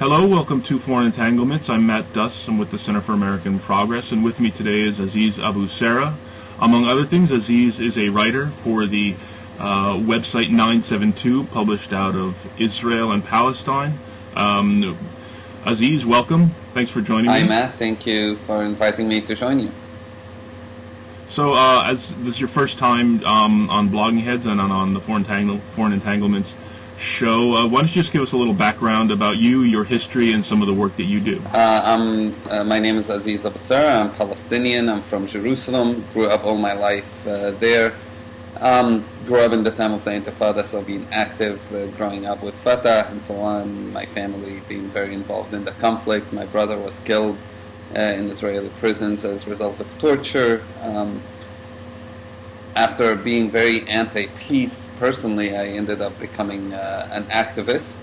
Hello, welcome to Foreign Entanglements. I'm Matt Duss. I'm with the Center for American Progress, and with me today is Aziz Abu Sarah. Among other things, Aziz is a writer for the website 972, published out of Israel and Palestine. Aziz, welcome. Thanks for joining me. Hi, Matt. Thank you for inviting me to join you. So, as this is your first time on Blogging Heads and on the Foreign Entanglements show, why don't you just give us a little background about you, your history, and some of the work that you do? My name is Aziz Abu Sarah. I'm Palestinian. I'm from Jerusalem. Grew up all my life there. Grew up in the time of the Intifada, so being active, growing up with Fatah and so on. My family being very involved in the conflict. My brother was killed in Israeli prisons as a result of torture. After being very anti-peace, personally, I ended up becoming an activist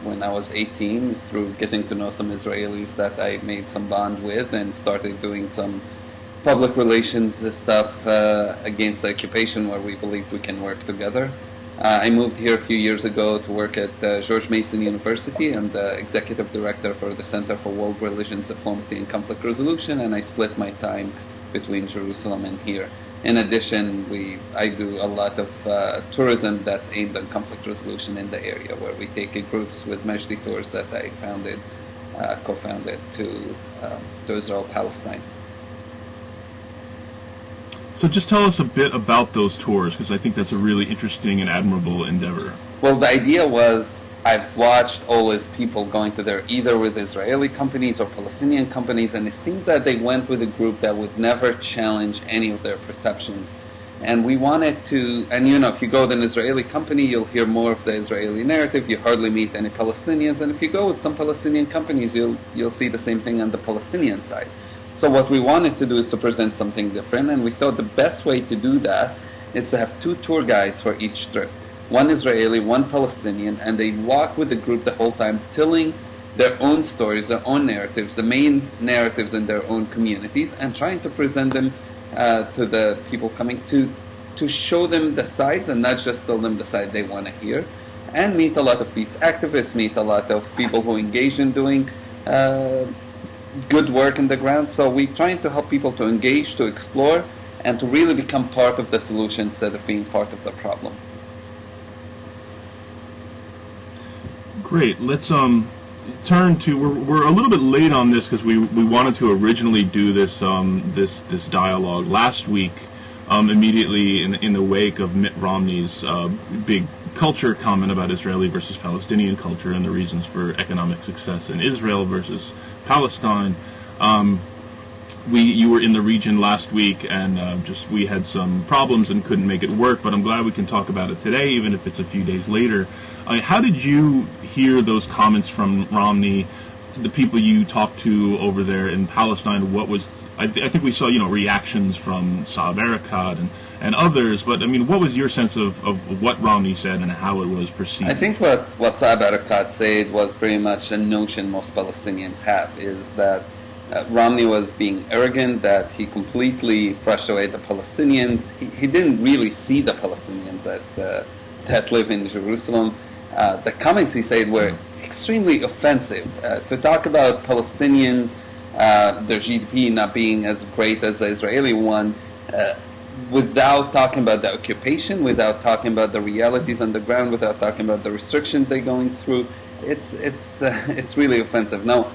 when I was 18 through getting to know some Israelis that I made some bond with and started doing some public relations stuff against the occupation where we believe we can work together. I moved here a few years ago to work at George Mason University. I'm the executive director for the Center for World Relations, Diplomacy and Conflict Resolution, and I split my time between Jerusalem and here. In addition, I do a lot of tourism that's aimed at conflict resolution in the area, where we take groups with Majdi tours that I co-founded to Israel-Palestine. So just tell us a bit about those tours, because I think that's a really interesting and admirable endeavor. Well, the idea was I've watched always people going to there either with Israeli companies or Palestinian companies, and it seemed that they went with a group that would never challenge any of their perceptions. And we wanted to, and if you go with an Israeli company, you'll hear more of the Israeli narrative. You hardly meet any Palestinians. And if you go with some Palestinian companies, you'll see the same thing on the Palestinian side. So what we wanted to do is to present something different, and we thought the best way to do that is to have two tour guides for each trip. One Israeli, one Palestinian, and they walk with the group the whole time, telling their own stories, their own narratives, the main narratives in their own communities, and trying to present them to the people coming to show them the sides and not just tell them the side they want to hear, and meet a lot of peace activists, meet a lot of people who engage in doing good work in the ground. So we're trying to help people to engage, to explore, and to really become part of the solution instead of being part of the problem. Great. Let's turn to. We're a little bit late on this because we wanted to originally do this this dialogue last week, immediately in the wake of Mitt Romney's big culture comment about Israeli versus Palestinian culture and the reasons for economic success in Israel versus Palestine. You were in the region last week, and we had some problems and couldn't make it work, but I'm glad we can talk about it today, even if it's a few days later. How did you hear those comments from Romney, the people you talked to over there in Palestine? I think we saw, reactions from Saeb Erekat and others, but I mean, what was your sense of what Romney said and how it was perceived? I think what Saeb Erekat said was pretty much a notion most Palestinians have, is that Romney was being arrogant, that he completely brushed away the Palestinians. He didn't really see the Palestinians that live in Jerusalem. The comments he said were extremely offensive. To talk about Palestinians, their GDP not being as great as the Israeli one, without talking about the occupation, without talking about the realities on the ground, without talking about the restrictions they're going through, it's really offensive. Now,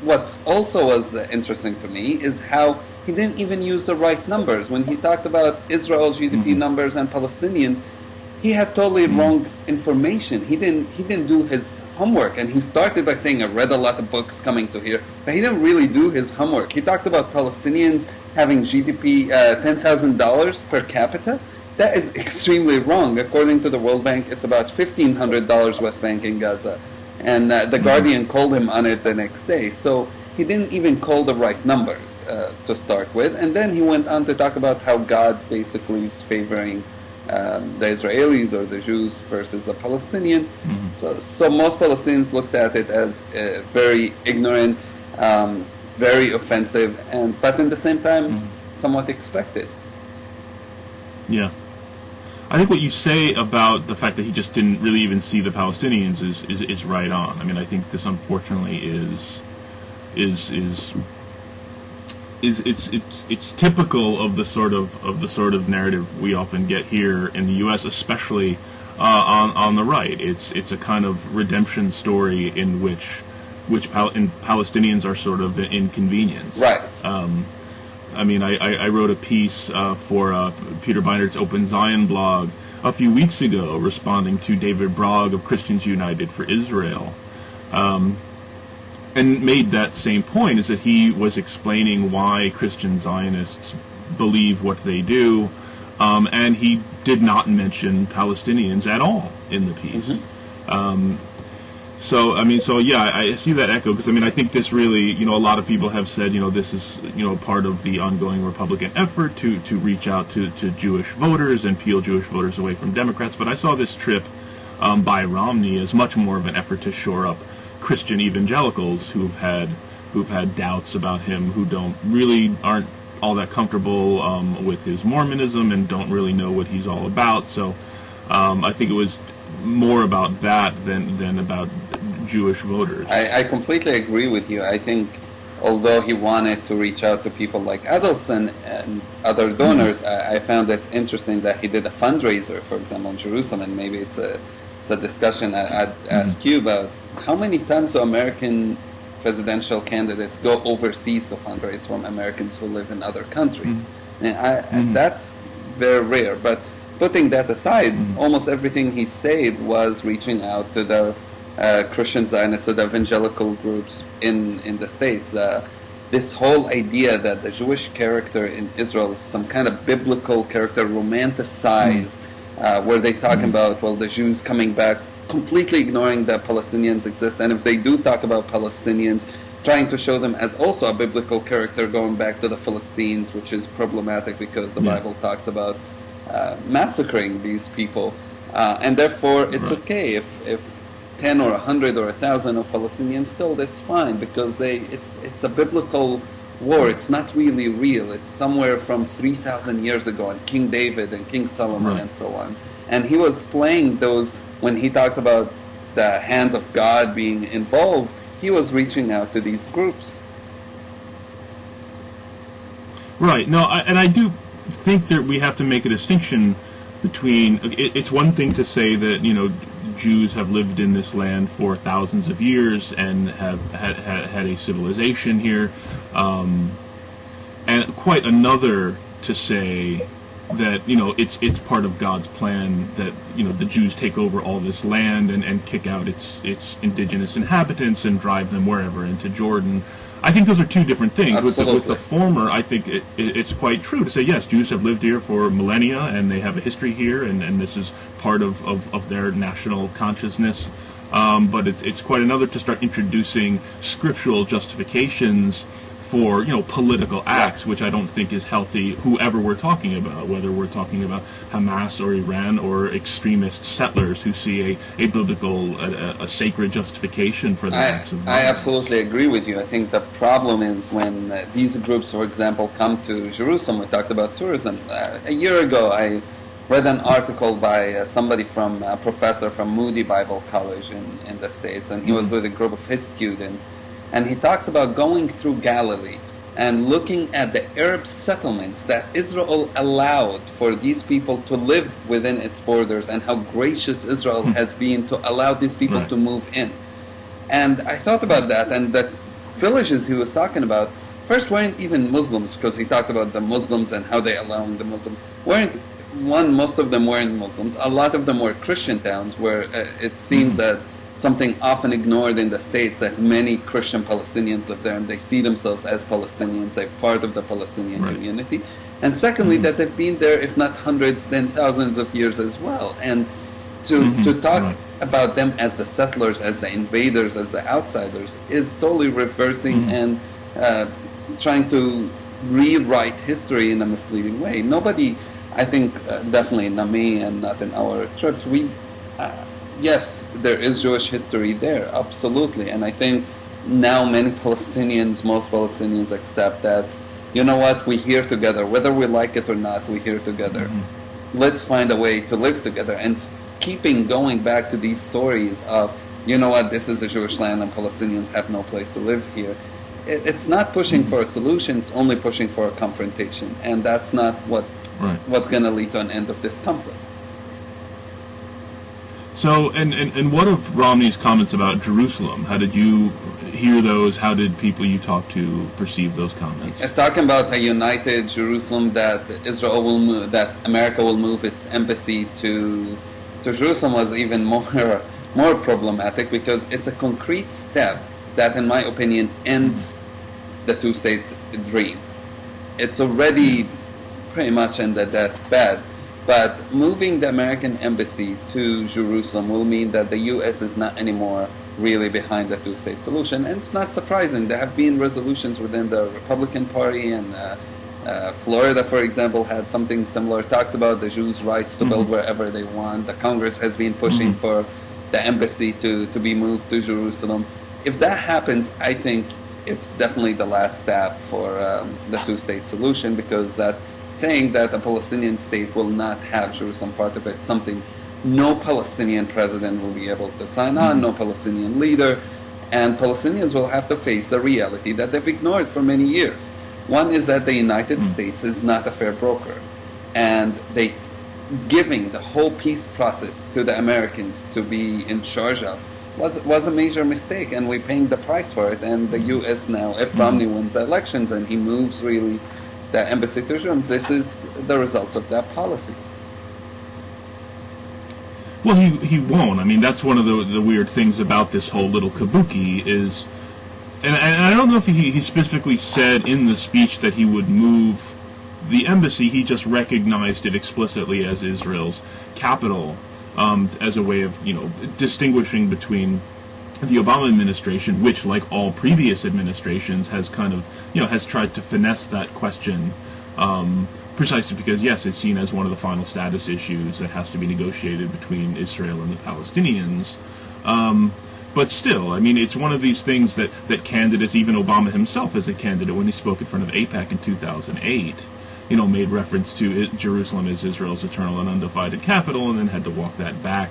what also was interesting to me is how he didn't even use the right numbers. When he talked about Israel's GDP numbers and Palestinians, he had totally wrong information. He didn't do his homework, and he started by saying, I read a lot of books coming to here, but he didn't really do his homework. He talked about Palestinians having GDP $10,000 per capita. That is extremely wrong. According to the World Bank, it's about $1,500 West Bank in Gaza. And the Guardian called him on it the next day. So he didn't even call the right numbers to start with. And then he went on to talk about how God basically is favoring the Israelis or the Jews versus the Palestinians. So most Palestinians looked at it as very ignorant, very offensive, but at the same time, somewhat expected. Yeah. I think what you say about the fact that he just didn't really even see the Palestinians is right on. I mean, I think this unfortunately it's typical of the sort of narrative we often get here in the U.S., especially on the right. It's a kind of redemption story in which Palestinians are sort of inconvenienced. Right. I mean, I wrote a piece for Peter Beinert's Open Zion blog a few weeks ago, responding to David Bragg of Christians United for Israel, and made that same point, is that he was explaining why Christian Zionists believe what they do, and he did not mention Palestinians at all in the piece. Mm-hmm. I see that echo, because I think this really, a lot of people have said, this is, part of the ongoing Republican effort to reach out to Jewish voters and peel Jewish voters away from Democrats. But I saw this trip by Romney as much more of an effort to shore up Christian evangelicals who've had doubts about him, who aren't all that comfortable with his Mormonism and don't really know what he's all about. So I think it was more about that than about Jewish voters. I completely agree with you. I think although he wanted to reach out to people like Adelson and other donors, mm-hmm. I found it interesting that he did a fundraiser, for example, in Jerusalem, and maybe it's a discussion I'd ask you about. How many times do American presidential candidates go overseas to fundraise from Americans who live in other countries? Mm-hmm. And that's very rare. But putting that aside, mm-hmm. almost everything he said was reaching out to the Christian Zionists, to the evangelical groups in the States. This whole idea that the Jewish character in Israel is some kind of biblical character, romanticized, where they talk mm-hmm. about, the Jews coming back, completely ignoring that Palestinians exist, and if they do talk about Palestinians, trying to show them as also a biblical character, going back to the Philistines, which is problematic because the Bible talks about massacring these people, and therefore it's okay if 10 or 100 or 1,000 of Palestinians killed, it's fine, because it's a biblical war. It's not really real. It's somewhere from 3,000 years ago, and King David and King Solomon and so on. And he was playing those, when he talked about the hands of God being involved, he was reaching out to these groups. Right. No, I do think that we have to make a distinction between, it's one thing to say that, Jews have lived in this land for thousands of years and have had a civilization here, and quite another to say that it's part of God's plan that the Jews take over all this land and kick out its indigenous inhabitants and drive them wherever into Jordan. I think those are two different things. With the former, I think it's quite true to say, yes, Jews have lived here for millennia and they have a history here, and this is part of their national consciousness. But it's quite another to start introducing scriptural justifications for political acts, which I don't think is healthy, whoever we're talking about, whether we're talking about Hamas or Iran or extremist settlers who see a biblical, a sacred justification for the acts of violence. I absolutely agree with you. I think the problem is when these groups, for example, come to Jerusalem. We talked about tourism. A year ago, I read an article by somebody from a professor from Moody Bible College in the States, and he was with a group of his students. And he talks about going through Galilee and looking at the Arab settlements that Israel allowed for these people to live within its borders, and how gracious Israel has been to allow these people to move in. And I thought about that, and the villages he was talking about first weren't even Muslims, because he talked about the Muslims and how they allowing the Muslims. Most of them weren't Muslims. A lot of them were Christian towns where it seems that something often ignored in the States, that many Christian Palestinians live there and they see themselves as Palestinians, they're part of the Palestinian community. And secondly, that they've been there, if not hundreds, then thousands of years as well. And to talk about them as the settlers, as the invaders, as the outsiders, is totally reversing and trying to rewrite history in a misleading way. Nobody, I think, definitely not me and not in our church, yes, there is Jewish history there, absolutely. And I think now most Palestinians accept that, we're here together. Whether we like it or not, we're here together. let's find a way to live together, and keeping going back to these stories of, you know what, this is a Jewish land and Palestinians have no place to live here. It's not pushing for a solution, it's only pushing for a confrontation, and that's not what's going to lead to an end of this conflict. So, and what of Romney's comments about Jerusalem? How did you hear those? How did people you talked to perceive those comments? Talking about a united Jerusalem, that Israel will move, that America will move its embassy to Jerusalem, was even more problematic, because it's a concrete step that, in my opinion, ends the two-state dream. It's already pretty much ended that bad. But moving the American embassy to Jerusalem will mean that the U.S. is not anymore really behind the two-state solution. And it's not surprising. There have been resolutions within the Republican Party, and Florida, for example, had something similar. Talks about the Jews' rights to build wherever they want. The Congress has been pushing for the embassy to be moved to Jerusalem. If that happens, I think it's definitely the last step for the two-state solution, because that's saying that a Palestinian state will not have Jerusalem part of it, something no Palestinian president will be able to sign on, no Palestinian leader, and Palestinians will have to face the reality that they've ignored for many years. One is that the United States is not a fair broker, and they giving the whole peace process to the Americans to be in charge of was a major mistake, and we're paying the price for it. And the U.S. now, if Romney wins the elections and he moves really the embassy to Jerusalem, this is the results of that policy. Well, he won't. I mean, that's one of the weird things about this whole little kabuki is, and I don't know if he specifically said in the speech that he would move the embassy. He just recognized it explicitly as Israel's capital, as a way of, distinguishing between the Obama administration, which, like all previous administrations, has kind of, has tried to finesse that question, precisely because, yes, it's seen as one of the final status issues that has to be negotiated between Israel and the Palestinians. But still, I mean, it's one of these things that candidates, even Obama himself as a candidate, when he spoke in front of AIPAC in 2008, made reference to Jerusalem as Israel's eternal and undivided capital, and then had to walk that back.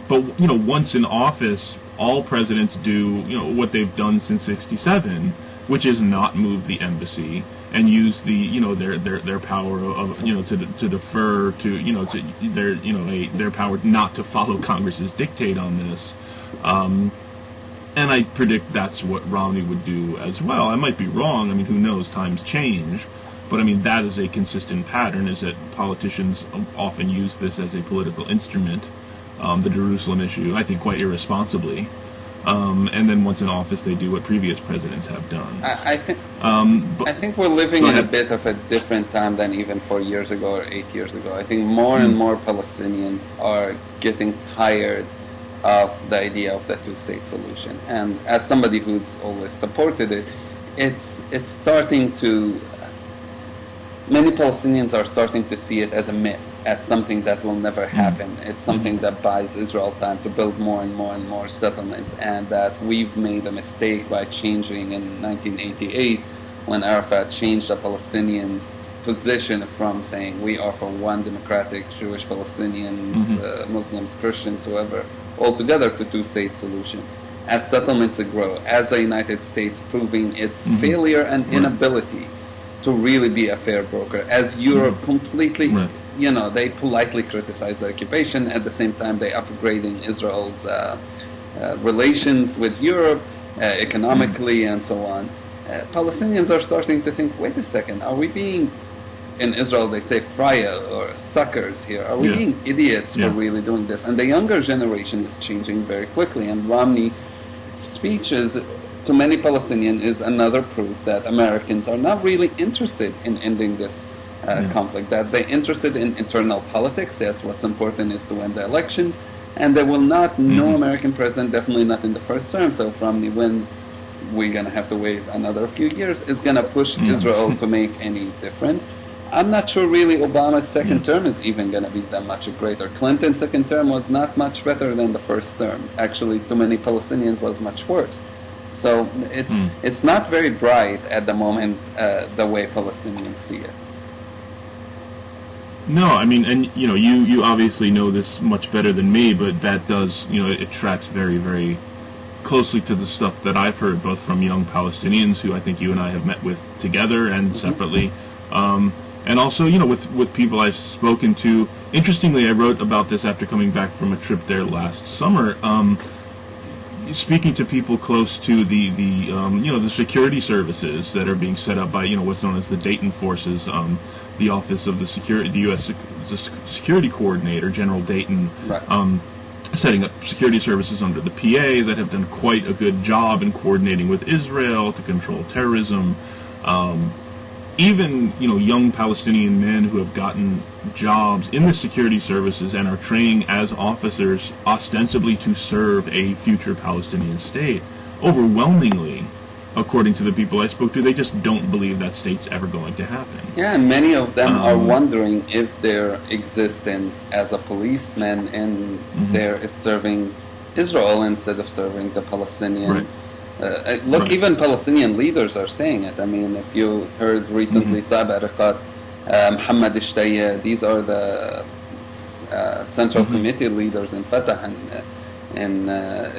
But, once in office, all presidents do, what they've done since '67, which is not move the embassy and use the, their power of, to defer to, their power not to follow Congress's dictate on this. And I predict that's what Romney would do as well. I might be wrong. I mean, who knows? Times change. But I mean, that is a consistent pattern, is that politicians often use this as a political instrument, the Jerusalem issue, I think quite irresponsibly. And then once in office, they do what previous presidents have done. I think we're living in a bit of a different time than even 4 years ago or 8 years ago. I think more and more Palestinians are getting tired of the idea of the two-state solution. And as somebody who's always supported it, it's starting to... Many Palestinians are starting to see it as a myth, as something that will never happen. It's something that buys Israel time to build more and more and more settlements, and that we've made a mistake by changing in 1988, when Arafat changed the Palestinians' position from saying we are for one democratic Jewish Palestinians, Muslims, Christians, whoever, all together, to two-state solution. As settlements grow, as the United States proving its failure and inability to really be a fair broker, as Europe completely, they politely criticize the occupation, at the same time they upgrading Israel's relations with Europe economically and so on. Palestinians are starting to think, wait a second, are we being, in Israel they say fraya, or suckers here, are we being idiots for really doing this? And the younger generation is changing very quickly, and Romney's speeches to many Palestinians is another proof that Americans are not really interested in ending this conflict, that they're interested in internal politics. Yes, what's important is to win the elections, and they will not, no American president, definitely not in the first term, so if Romney wins, we're going to have to wait another few years, is going to push Israel to make any difference. I'm not sure really Obama's second term is even going to be that much greater. Clinton's second term was not much better than the first term. Actually, to many Palestinians was much worse. So it's not very bright at the moment, the way Palestinians see it. No, I mean, and you obviously know this much better than me, but that does, it tracks very, very closely to the stuff that I've heard, both from young Palestinians who I think you and I have met with together and separately, and also, with people I've spoken to. Interestingly, I wrote about this after coming back from a trip there last summer. Speaking to people close to the security services that are being set up by what's known as the Dayton Forces, the Office of the U.S. Security Coordinator, General Dayton, right. Setting up security services under the PA that have done quite a good job in coordinating with Israel to control terrorism. Even young Palestinian men who have gotten jobs in the security services and are training as officers ostensibly to serve a future Palestinian state, overwhelmingly, according to the people I spoke to, they just don't believe that state's ever going to happen. Yeah, and many of them are wondering if their existence as a policeman and there is serving Israel instead of serving the Palestinian. Right. Look, even Palestinian leaders are saying it. I mean, if you heard recently, Saab Ariqat, Mohammed Ishtaya, these are the Central Committee leaders in Fatah, and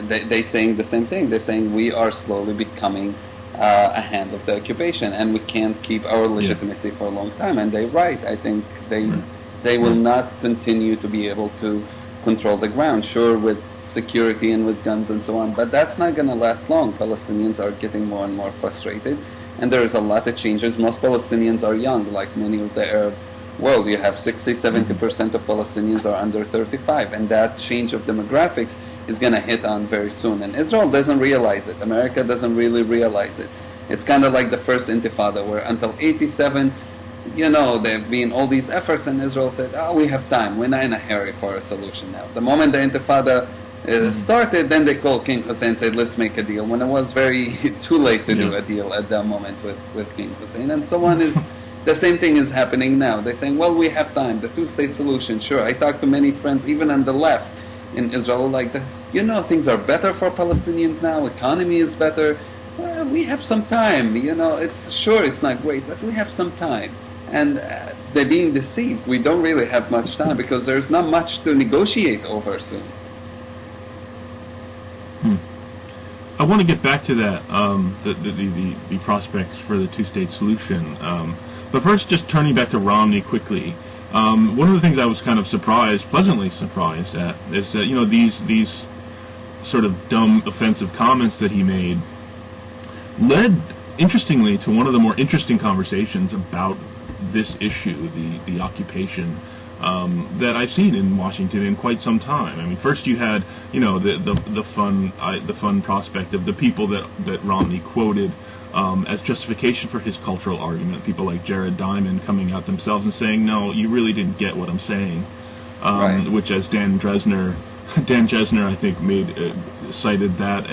they saying the same thing. They're saying we are slowly becoming a hand of the occupation, and we can't keep our legitimacy for a long time. And they're right. I think they will not continue to be able to control the ground. Sure, with security and with guns and so on, but that's not going to last long. Palestinians are getting more and more frustrated, and there is a lot of changes. Most Palestinians are young, like many of the Arab world. You have 60-70% of Palestinians are under 35, and that change of demographics is going to hit on very soon. And Israel doesn't realize it. America doesn't really realize it. It's kind of like the first Intifada, where until 87, there have been all these efforts, and Israel said, we have time. We're not in a hurry for a solution now. The moment the Intifada started, then they called King Hussein and said, let's make a deal, when it was very too late to do a deal at that moment with King Hussein. And so on is the same thing is happening now. They're saying, well, we have time, the two-state solution, sure. I talked to many friends, even on the left in Israel, like, things are better for Palestinians now, economy is better. Well, we have some time, it's not great, but we have some time. And they're being deceived. We don't really have much time because there's not much to negotiate over soon. I want to get back to that, the prospects for the two-state solution. But first, just turning back to Romney quickly. One of the things I was kind of pleasantly surprised at, is that these sort of dumb, offensive comments that he made led, interestingly, to one of the more interesting conversations about this issue, the occupation, that I've seen in Washington in quite some time. I mean, first you had, the fun prospect of the people that Romney quoted as justification for his cultural argument. People like Jared Diamond coming out themselves and saying, "No, you really didn't get what I'm saying," which, as Dan Jesner, I think, cited that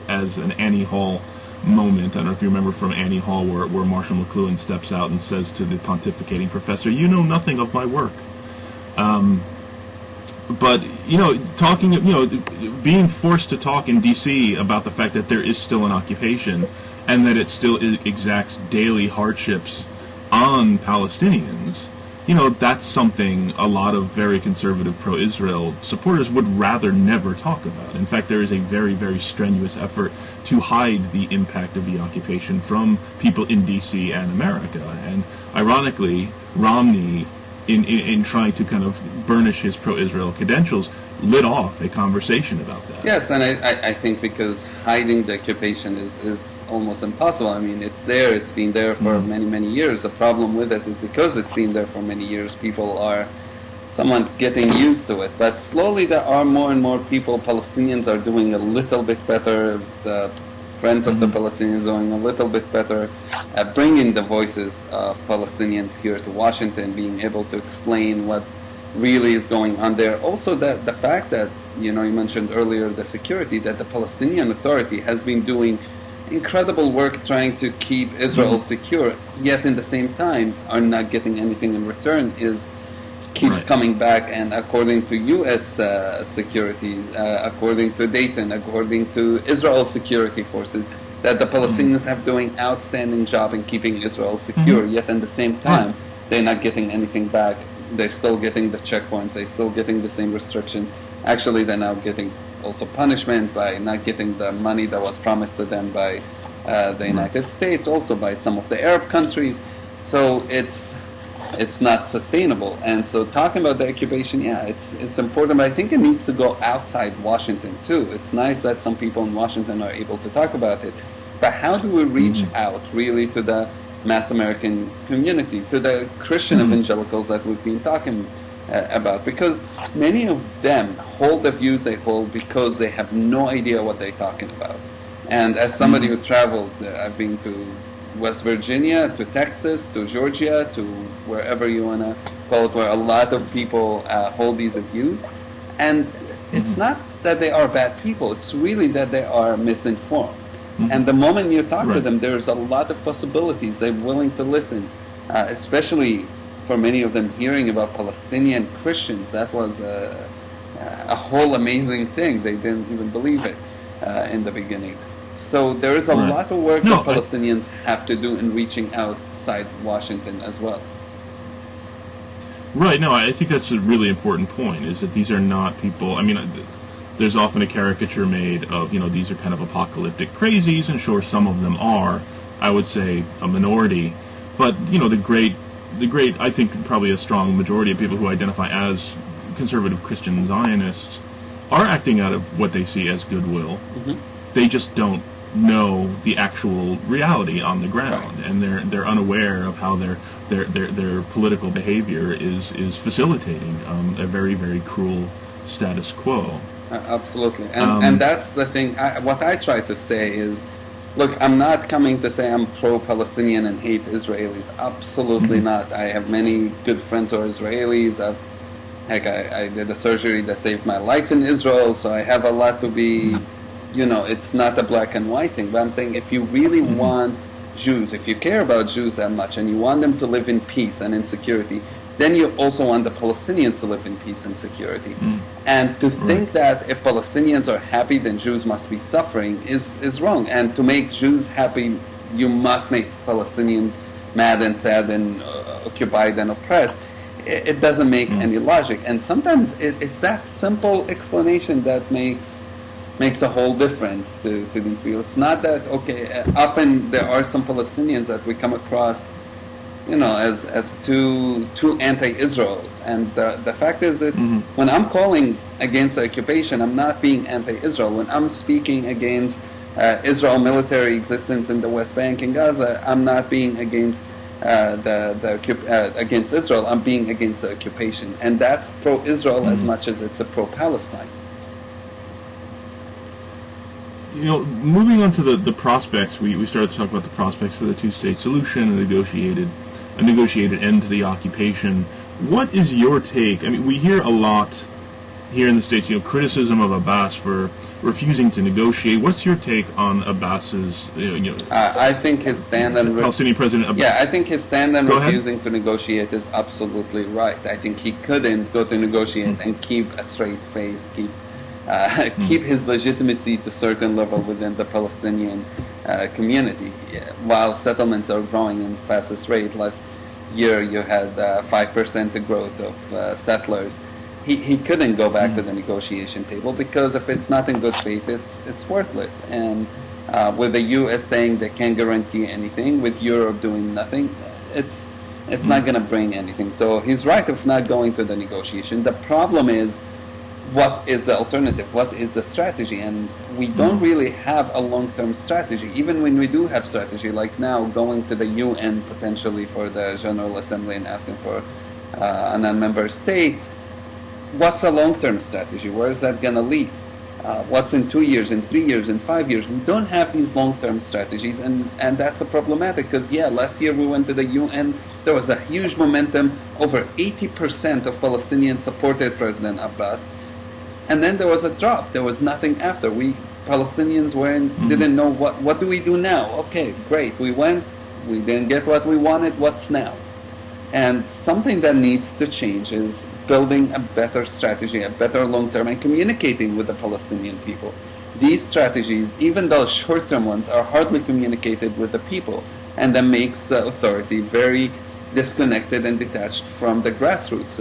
as an Annie Hall moment. I don't know if you remember from Annie Hall, where Marshall McLuhan steps out and says to the pontificating professor, "You know nothing of my work." But being forced to talk in D.C. about the fact that there is still an occupation and that it still exacts daily hardships on Palestinians, that's something a lot of very conservative pro-Israel supporters would rather never talk about. In fact, there is a very, very strenuous effort to hide the impact of the occupation from people in D.C. and America. And ironically, Romney, in trying to kind of burnish his pro-Israel credentials, lit off a conversation about that. Yes, and I think because hiding the occupation is almost impossible. I mean, it's there, it's been there for many, many years. The problem with it is because it's been there for many years, people are somewhat getting used to it. But slowly there are more and more people. Palestinians are doing a little bit better. The Friends of the Palestinians doing a little bit better at bringing the voices of Palestinians here to Washington, being able to explain what really is going on there. Also, that the fact that, you mentioned earlier the security, that the Palestinian Authority has been doing incredible work trying to keep Israel secure, yet in the same time are not getting anything in return, keeps coming back. And according to U.S. security, according to Dayton, according to Israel security forces, that the Palestinians have doing outstanding job in keeping Israel secure, yet in the same time they're not getting anything back they're still getting the checkpoints, they're still getting the same restrictions. Actually, they're now getting also punishment by not getting the money that was promised to them by the United States, also by some of the Arab countries. So it's not sustainable. And so talking about the occupation, yeah, it's important, but I think it needs to go outside Washington too. It's nice that some people in Washington are able to talk about it, but how do we reach out really to the mass American community, to the Christian evangelicals that we've been talking about? Because many of them hold the views they hold because they have no idea what they're talking about. And as somebody who traveled, I've been to West Virginia, to Texas, to Georgia, to wherever you want to call it, where a lot of people hold these views. And it's not that they are bad people, it's really that they are misinformed. And the moment you talk to them, there's a lot of possibilities. They're willing to listen, especially for many of them hearing about Palestinian Christians. That was a whole amazing thing. They didn't even believe it in the beginning. So there is a lot of work that Palestinians have to do in reaching outside Washington as well. Right. No, I think that's a really important point, is that these are not people, I mean, there's often a caricature made of, these are kind of apocalyptic crazies, and sure, some of them are, I would say, a minority. But, the great, I think probably a strong majority of people who identify as conservative Christian Zionists are acting out of what they see as goodwill. They just don't know the actual reality on the ground, and they're unaware of how their political behavior is facilitating a very, very cruel status quo. Absolutely, and that's the thing. What I try to say is, look, I'm not coming to say I'm pro-Palestinian and hate Israelis. Absolutely not. I have many good friends who are Israelis. I did a surgery that saved my life in Israel, so I have a lot to be, it's not a black and white thing. But I'm saying if you really want Jews, if you care about Jews that much and you want them to live in peace and in security, then you also want the Palestinians to live in peace and security. And to think that if Palestinians are happy, then Jews must be suffering is wrong. And to make Jews happy, you must make Palestinians mad and sad and occupied and oppressed. It doesn't make any logic. And sometimes it's that simple explanation that makes a whole difference to these people. It's not that, often there are some Palestinians that we come across, as too anti-Israel. And the fact is, it's when I'm calling against the occupation, I'm not being anti-Israel. When I'm speaking against Israel military existence in the West Bank and Gaza, I'm not being against against Israel. I'm being against the occupation, and that's pro-Israel as much as it's a pro-Palestine. Moving on to the prospects, we started to talk about the prospects for the two-state solution, a negotiated end to the occupation. What is your take? I mean, we hear a lot here in the States, criticism of Abbas for refusing to negotiate. What's your take on Abbas's, I think his stand on Palestinian President Abbas? Yeah, I think his stand on refusing to negotiate is absolutely right. I think he couldn't go to negotiate and keep a straight face, keep his legitimacy to a certain level within the Palestinian community. While settlements are growing in fastest rate, last year you had 5% growth of settlers. He couldn't go back to the negotiation table because if it's not in good faith, it's worthless. And with the U.S. saying they can't guarantee anything, with Europe doing nothing, it's not going to bring anything. So he's right of not going to the negotiation. The problem is, what is the alternative? What is the strategy? And we don't really have a long-term strategy. Even when we do have strategy, like now going to the UN potentially for the General Assembly and asking for a non-member state, what's a long-term strategy? Where is that going to lead? What's in 2 years, in 3 years, in 5 years? We don't have these long-term strategies, and that's a problematic because, last year we went to the UN. There was a huge momentum. Over 80% of Palestinians supported President Abbas. And then there was a drop. There was nothing after. Palestinians didn't know what do we do now? Okay, great. We went. We didn't get what we wanted. What's now? And something that needs to change is building a better strategy, a better long-term, and communicating with the Palestinian people. These strategies, even those short-term ones, are hardly communicated with the people, and that makes the authority very disconnected and detached from the grassroots.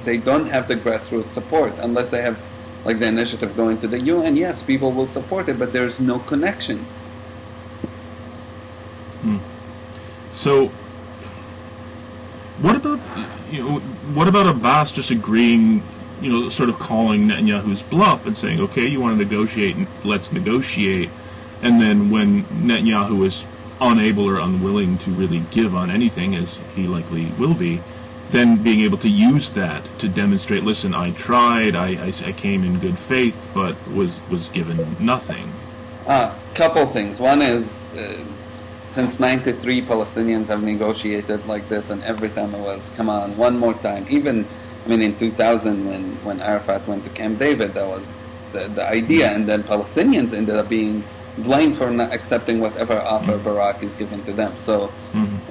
They don't have the grassroots support unless they have like the initiative going to the UN. Yes, people will support it, but there's no connection. So, what about Abbas just agreeing, sort of calling Netanyahu's bluff and saying, okay, you want to negotiate, and let's negotiate, and then when Netanyahu is unable or unwilling to really give on anything, as he likely will be, then being able to use that to demonstrate, listen, I tried, I came in good faith, but was given nothing. Couple things. One is, since 93, Palestinians have negotiated like this, and every time it was, come on, one more time. Even, in 2000, when Arafat went to Camp David, that was the idea, and then Palestinians ended up being blamed for not accepting whatever offer Barak is given to them. So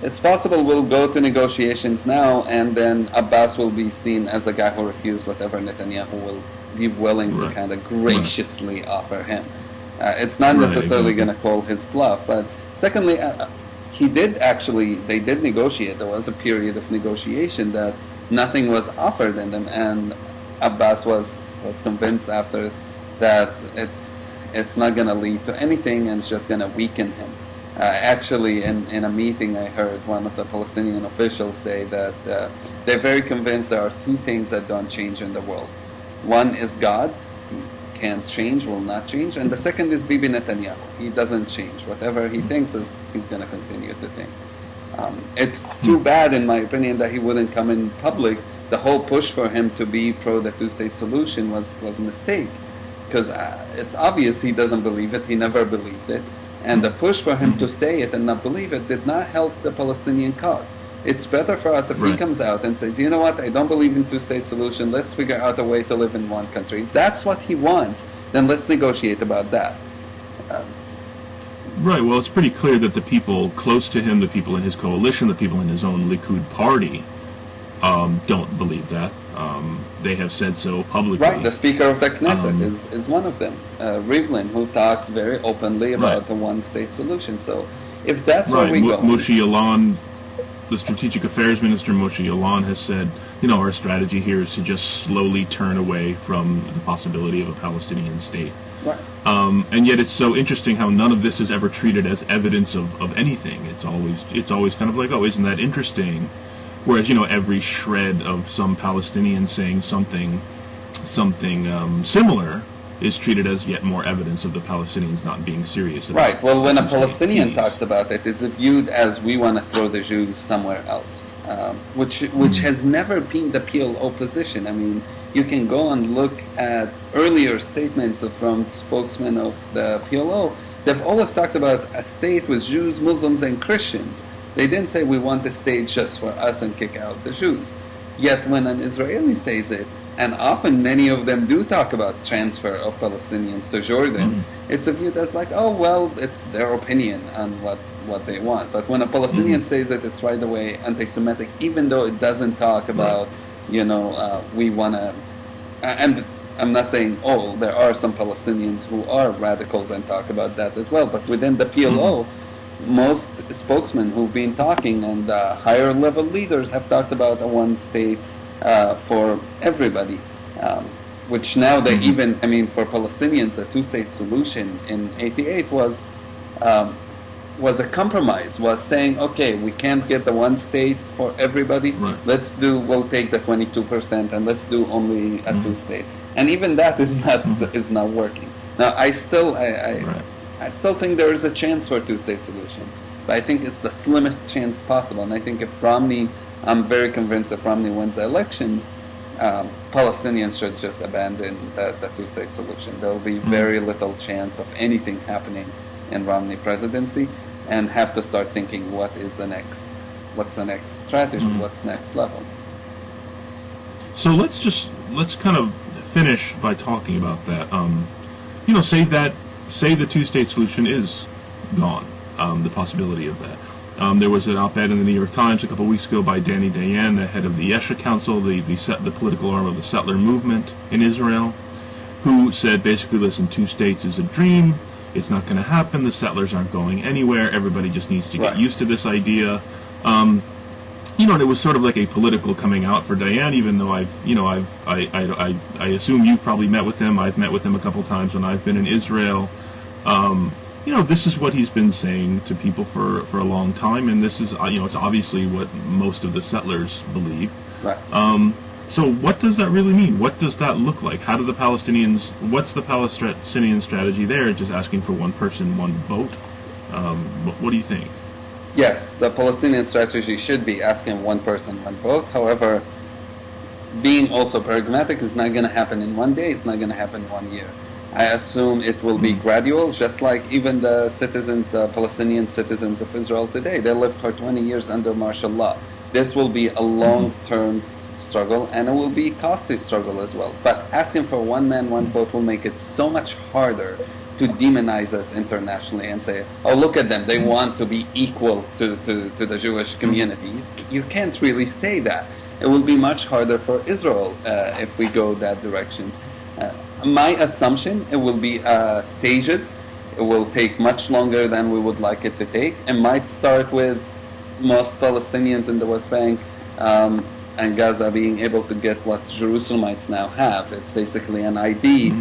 it's possible we'll go to negotiations now, and then Abbas will be seen as a guy who refused whatever Netanyahu will be willing to kind of graciously offer him. It's not necessarily going to call his bluff, but secondly, they did negotiate. There was a period of negotiation that nothing was offered in them, and Abbas was convinced after that it's not going to lead to anything, and it's just going to weaken him. Actually, in a meeting, I heard one of the Palestinian officials say that they're very convinced there are two things that don't change in the world. One is God, he can't change, will not change, and the second is Bibi Netanyahu. He doesn't change. Whatever he thinks he's going to continue to think. It's too bad, in my opinion, that he wouldn't come in public. The whole push for him to be pro the two-state solution was a mistake, because it's obvious he doesn't believe it. He never believed it, and the push for him to say it and not believe it did not help the Palestinian cause. It's better for us if he comes out and says, you know what, I don't believe in two-state solution, let's figure out a way to live in one country. If that's what he wants, then let's negotiate about that. Right, well, it's pretty clear that the people close to him, the people in his coalition, the people in his own Likud party, don't believe that. They have said so publicly. Right, the Speaker of the Knesset is one of them, Rivlin, who talked very openly about the one-state solution. So if that's where we go... Moshe Ya'alon, the Strategic Affairs Minister Moshe Ya'alon, has said, our strategy here is to just slowly turn away from the possibility of a Palestinian state. Right. And yet it's so interesting how none of this is ever treated as evidence of anything. It's always kind of like, oh, isn't that interesting? Whereas, every shred of some Palestinian saying something similar is treated as yet more evidence of the Palestinians not being serious about it. Right. Well, when a Palestinian talks about it, it's viewed as we want to throw the Jews somewhere else, which has never been the PLO position. You can go and look at earlier statements from spokesmen of the PLO. They've always talked about a state with Jews, Muslims, and Christians. They didn't say we want a state just for us and kick out the Jews. Yet when an Israeli says it, and often many of them do talk about transfer of Palestinians to Jordan, it's viewed as like, oh, well, it's their opinion on what they want. But when a Palestinian says it, it's right away anti-Semitic, even though it doesn't talk about, we want to... And I'm not saying all. There are some Palestinians who are radicals and talk about that as well. But within the PLO, most spokesmen who've been talking and higher level leaders have talked about a one state for everybody, which now they even, for Palestinians, the two-state solution in '88 was a compromise, was saying, okay, we can't get the one state for everybody, we'll take the 22% and let's do only a two-state. And even that is not working. Now, I still think there is a chance for a two-state solution, but I think it's the slimmest chance possible. And I think I'm very convinced if Romney wins the elections, Palestinians should just abandon the two-state solution. There will be very little chance of anything happening in Romney presidency, and have to start thinking what's the next strategy, what's next level. So let's kind of finish by talking about that. Say the two-state solution is gone, the possibility of that. There was an op-ed in the New York Times a couple of weeks ago by Danny Dayan, the head of the Yesha Council, the political arm of the settler movement in Israel, who said basically, listen, two states is a dream. It's not going to happen. The settlers aren't going anywhere. Everybody just needs to get used to this idea. and it was sort of like a political coming out for Dayan, even though I assume you've probably met with him. I've met with him a couple times when I've been in Israel. This is what he's been saying to people for a long time, and this is, it's obviously what most of the settlers believe. Right. So what does that really mean? What does that look like? How do the Palestinians, what's the Palestinian strategy there? Just asking for one person, one vote? What do you think? Yes, the Palestinian strategy should be asking one person, one vote. However, being also pragmatic is not going to happen in one day. It's not going to happen 1 year. I assume it will be gradual, just like even the citizens, Palestinian citizens of Israel today. They lived for 20 years under martial law. This will be a long-term struggle, and it will be a costly struggle as well. But asking for one man, one vote will make it so much harder to demonize us internationally and say, oh, look at them, they want to be equal to the Jewish community. You can't really say that. It will be much harder for Israel if we go that direction. My assumption, it will be stages. It will take much longer than we would like it to take. It might start with most Palestinians in the West Bank and Gaza being able to get what Jerusalemites now have. It's basically an ID,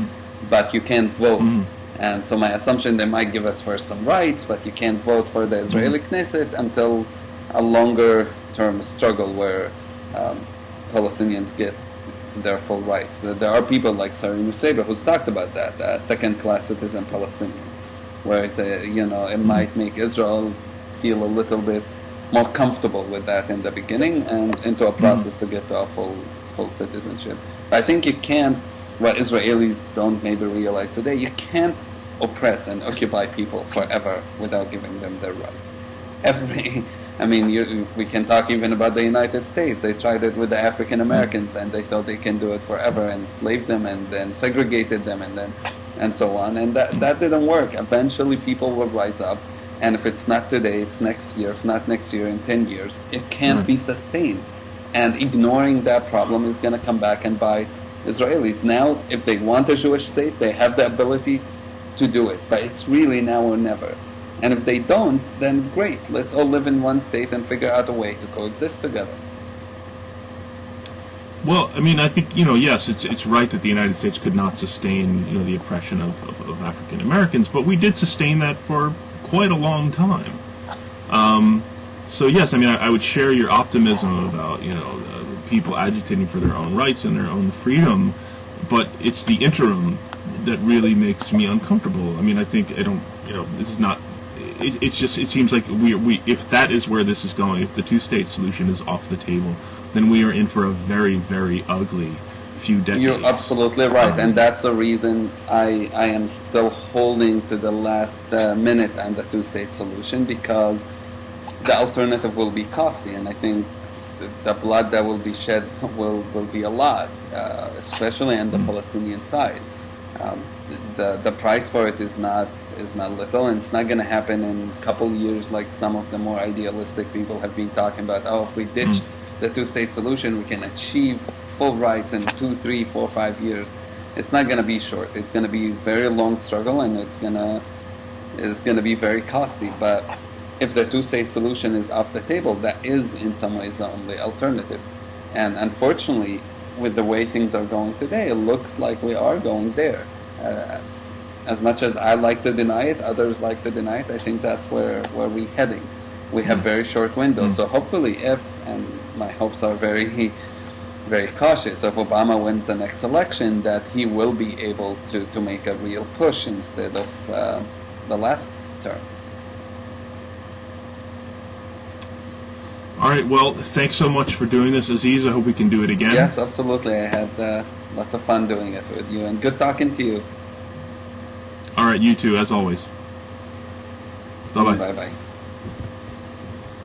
but you can't vote. And so my assumption, they might give us first some rights, but you can't vote for the Israeli Knesset until a longer term struggle where Palestinians get their full rights. There are people like Sari Nusseibeh who's talked about that, second-class citizen Palestinians, where it might make Israel feel a little bit more comfortable with that in the beginning and into a process to get to a full citizenship. But I think you can't, what Israelis don't maybe realize today, you can't oppress and occupy people forever without giving them their rights. We can talk even about the United States. They tried it with the African Americans, and they thought they can do it forever, and enslaved them, and then segregated them, and so on. And that didn't work. Eventually, people will rise up, and if it's not today, it's next year. If not next year, in 10 years, it can't be sustained. And ignoring that problem is going to come back and bite Israelis. Now, if they want a Jewish state, they have the ability to do it, but it's really now or never. And if they don't, then great. Let's all live in one state and figure out a way to coexist together. Well, I think, yes, it's right that the United States could not sustain, the oppression of African Americans, but we did sustain that for quite a long time. So yes, I would share your optimism about, people agitating for their own rights and their own freedom, but it's the interim that really makes me uncomfortable. I think this is not. It seems like we if that is where this is going, if the two-state solution is off the table, then we are in for a very, very ugly few decades. You're absolutely right, and that's the reason I am still holding to the last minute on the two-state solution, because the alternative will be costly, and I think the blood that will be shed will be a lot, especially on the Palestinian side. The price for it is not little, and it's not going to happen in a couple years like some of the more idealistic people have been talking about. Oh, if we ditch the two-state solution, we can achieve full rights in 2, 3, 4, 5 years. It's not going to be short. It's going to be a very long struggle, and it's going to be very costly. But if the two-state solution is off the table, that is in some ways the only alternative. And unfortunately, with the way things are going today, it looks like we are going there. As much as I like to deny it, others like to deny it, I think that's where we're heading. We have very short windows. So hopefully and my hopes are very, very cautious, if Obama wins the next election, that he will be able to make a real push instead of the last term. All right, well, thanks so much for doing this, Aziz. I hope we can do it again. Yes, absolutely. I had lots of fun doing it with you, and good talking to you. All right, you too, as always. Bye-bye. Bye-bye.